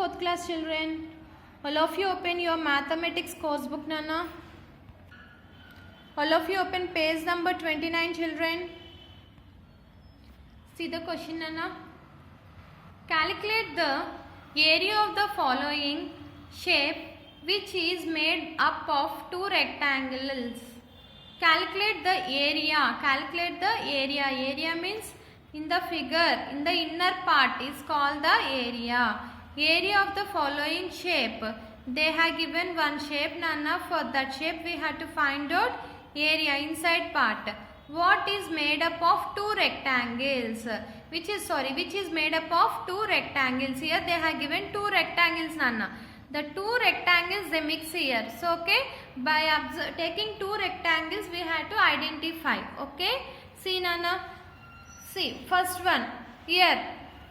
fourth class children. All of you open your mathematics course book, Nana. All of you open page number 29, children. See the question, Nana. Calculate the area of the following shape which is made up of two rectangles. Calculate the area. Calculate the area. Area means in the figure, in the inner part is called the area. Area of the following shape. They have given one shape, Nana. For that shape we have to find out area, inside part. What is made up of two rectangles? Which is made up of two rectangles. Here they have given two rectangles, Nana. The two rectangles they mix here. So okay, by taking two rectangles we have to identify. Okay, see, Nana. See, first one here.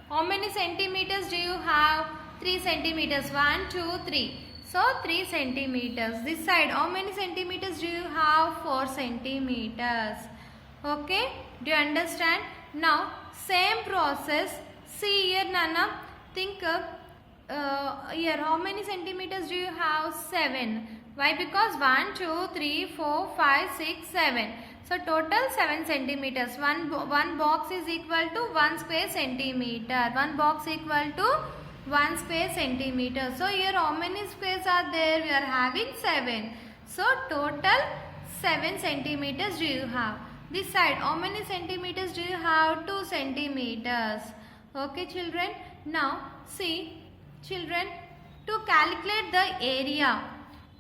How many centimeters do you have? 3 centimeters. 1, 2, 3. So 3 centimeters. This side, how many centimeters do you have? 4 centimeters. Okay, do you understand? Now same process. See here, Nana. Think here, how many centimeters do you have? 7. Why? Because 1, 2, 3, 4, 5, 6, 7. So total 7 centimeters. One box is equal to 1 square centimeter. One box equal to 1 square centimeter. So here how many squares are there? We are having 7. So total 7 centimeters do you have. This side, how many centimeters do you have? 2 centimeters. Okay, children. Now see, children, to calculate the area.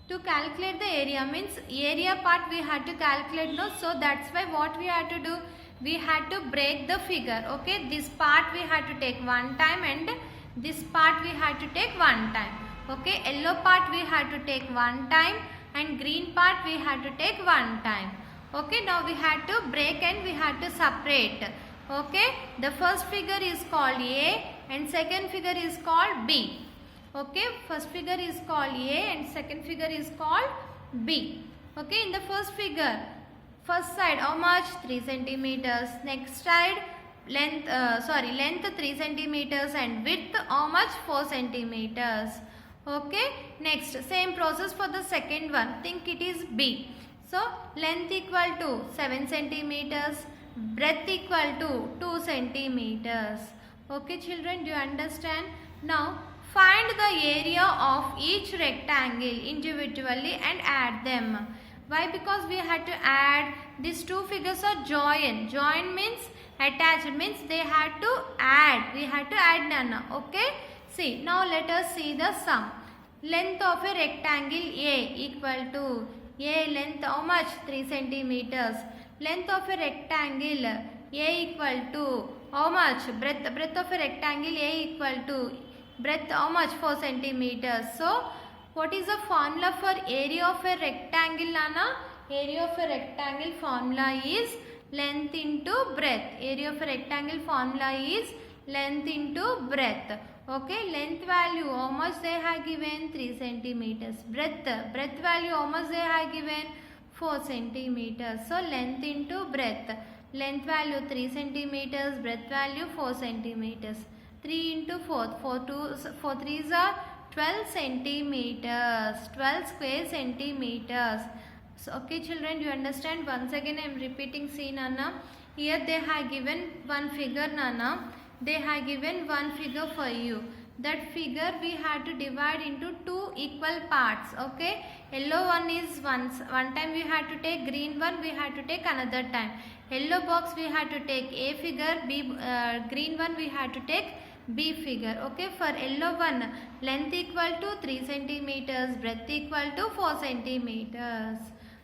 To calculate the area means area part we had to calculate, no? So that's why what we had to do, we had to break the figure. Okay, this part we had to take one time and this part we had to take one time. Okay, yellow part we had to take one time and green part we had to take one time. Okay, now we had to break and we had to separate. Okay, the first figure is called A and second figure is called B. Okay, first figure is called A and second figure is called B. Okay, in the first figure, first side how much? 3 centimeters. Next side, length 3 centimeters and width how much? 4 centimeters. Okay, next same process for the second one. Think it is B. So length equal to 7 centimeters, breadth equal to 2 centimeters. Okay, children, do you understand? Now find the area of each rectangle individually and add them. Why? Because we had to add these two figures are join. Join means attached, means they had to add. We had to add, Nana. Okay. See, now let us see the sum. Length of a rectangle A equal to A length how much? 3 centimeters. Length of a rectangle A equal to how much? Breadth of a rectangle A equal to breadth how much? 4 centimeters. So what is the formula for area of a rectangle, Nana? Area of a rectangle formula is length into breadth. Area of a rectangle formula is length into breadth. Okay, length value how much they have given? 3 centimeters. Breadth value how much they have given? 4 centimeters. So length into breadth. Length value 3 centimeters, breadth value 4 centimeters. 3 into 4, 4 3s are 12 centimeters, 12 square centimeters. So, okay, children, do you understand? Once again I am repeating. See, Nana, here they have given one figure, Nana. They have given one figure for you. That figure we had to divide into two equal parts. Okay, yellow one is one time we had to take, green one we had to take another time. Yellow box we had to take A figure, green one we had to take B figure. Okay, for yellow one, length equal to 3 centimeters, breadth equal to 4 centimeters.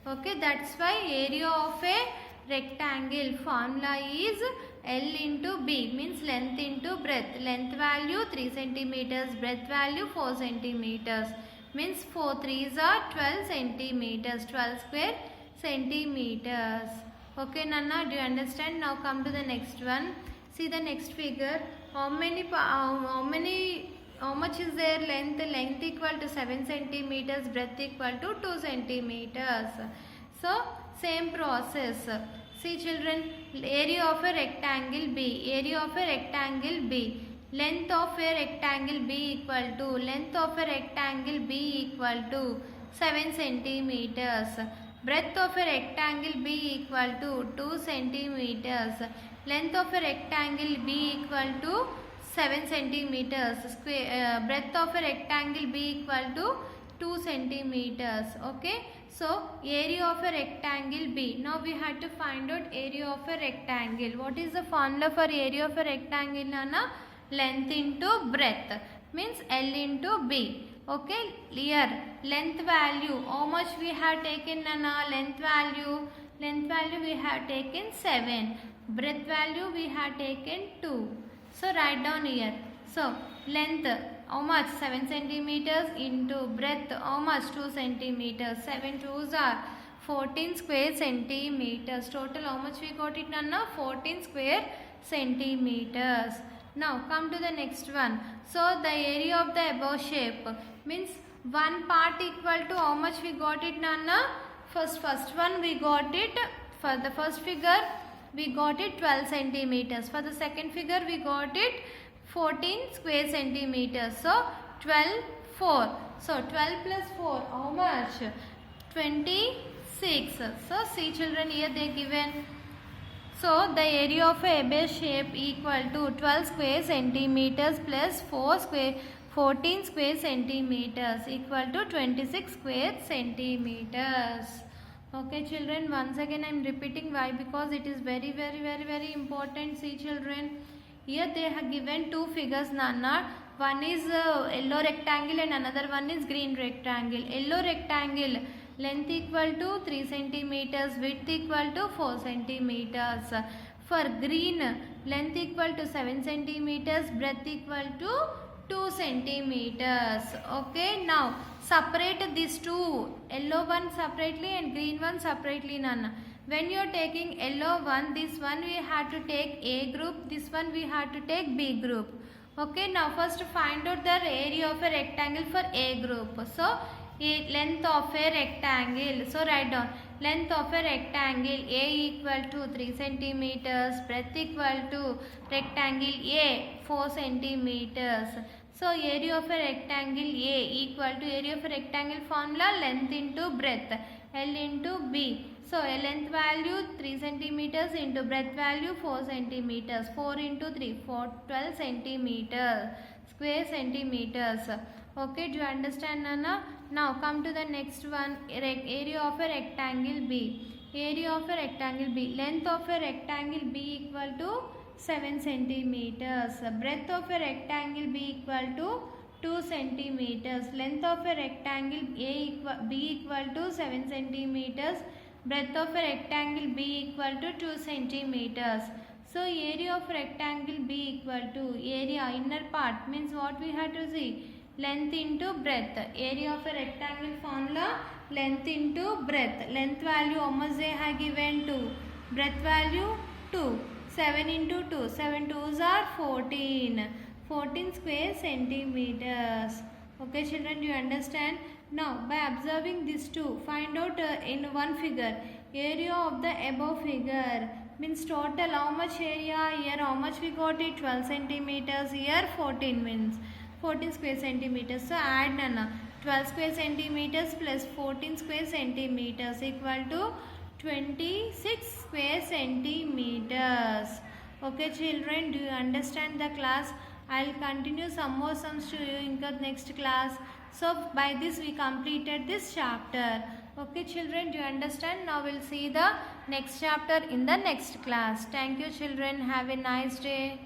Okay, that's why area of a rectangle formula is L into B, means length into breadth. Length value 3 centimeters, breadth value 4 centimeters, means 4 3s are 12 centimeters, 12 square centimeters. Okay, Nana, do you understand? Now come to the next one. See the next figure. How much is their length? Length equal to 7 centimeters, breadth equal to 2 centimeters. So same process. See, children, area of a rectangle B. Area of a rectangle B. length of a rectangle B equal to, length of a rectangle B equal to 7 centimeters, breadth of a rectangle B equal to 2 centimeters, length of a rectangle B equal to 7 centimeters, breadth of a rectangle B equal to 2 centimeters. Okay, so area of a rectangle B. Now we had to find out area of a rectangle. What is the formula for area of a rectangle, Nana? Length into breadth, means L into B. Okay, here length value, how much we have taken, Nana? Length value we have taken 7, breadth value we have taken 2. So write down here. So length how much? 7 centimeters into breadth how much? 2 centimeters. 7 2s are 14 square centimeters. Total how much we got it, Nana? 14 square centimeters. Now come to the next one. So the area of the above shape means one part equal to how much we got it, Nana? First one we got it, for the first figure we got it 12 centimeters. For the second figure we got it 14 square centimeters. So 12 4. So 12 plus 4 how much? 26. So see children, here they given. So the area of a base shape equal to 12 square centimeters plus 14 square centimeters equal to 26 square centimeters. Okay children, once again I am repeating. Why? Because it is very important. See children, here they have given two figures, Nana. One is yellow rectangle and another one is green rectangle. Yellow rectangle, length equal to 3 centimeters, width equal to 4 centimeters. For green, length equal to 7 centimeters, breadth equal to 2 centimeters. Okay, now separate these two, yellow one separately and green one separately, Nana. When you are taking yellow one, this one we have to take A group, this one we have to take B group. Okay, now first find out the area of a rectangle for A group. So length of a rectangle, so write down length of a rectangle A equal to 3 centimeters, breadth equal to rectangle A 4 centimeters. So area of a rectangle A equal to area of a rectangle formula, length into breadth, L into B. So a length value 3 centimeters into breadth value 4 centimeters. 4 into 3, 12 centimeters, square centimeters. Okay, do you understand, Nana? Now come to the next one, area of a rectangle B. Area of a rectangle B. Length of a rectangle B equal to 7 centimeters. Breadth of a rectangle B equal to 2 centimeters. Length of a rectangle B equal to 7 centimeters. Breadth of a rectangle B equal to 2 centimeters. So area of rectangle B equal to area, inner part, means what we have to see? Length into breadth. Area of a rectangle formula, length into breadth. Length value how much they have given? 2. Breadth value 2. 7 into 2. 7 2s are 14. 14 square centimeters. Okay children, do you understand? Now by observing these two, find out in one figure area of the above figure, means total how much area. Here how much we got it? 12 centimeters. Here 14 means 14 square centimeters. So add, Nana, 12 square centimeters plus 14 square centimeters equal to 26 square centimeters. Okay children, do you understand the class? I will continue some more sums to you in the next class. So by this we completed this chapter. Okay children, do you understand? Now we will see the next chapter in the next class. Thank you children. Have a nice day.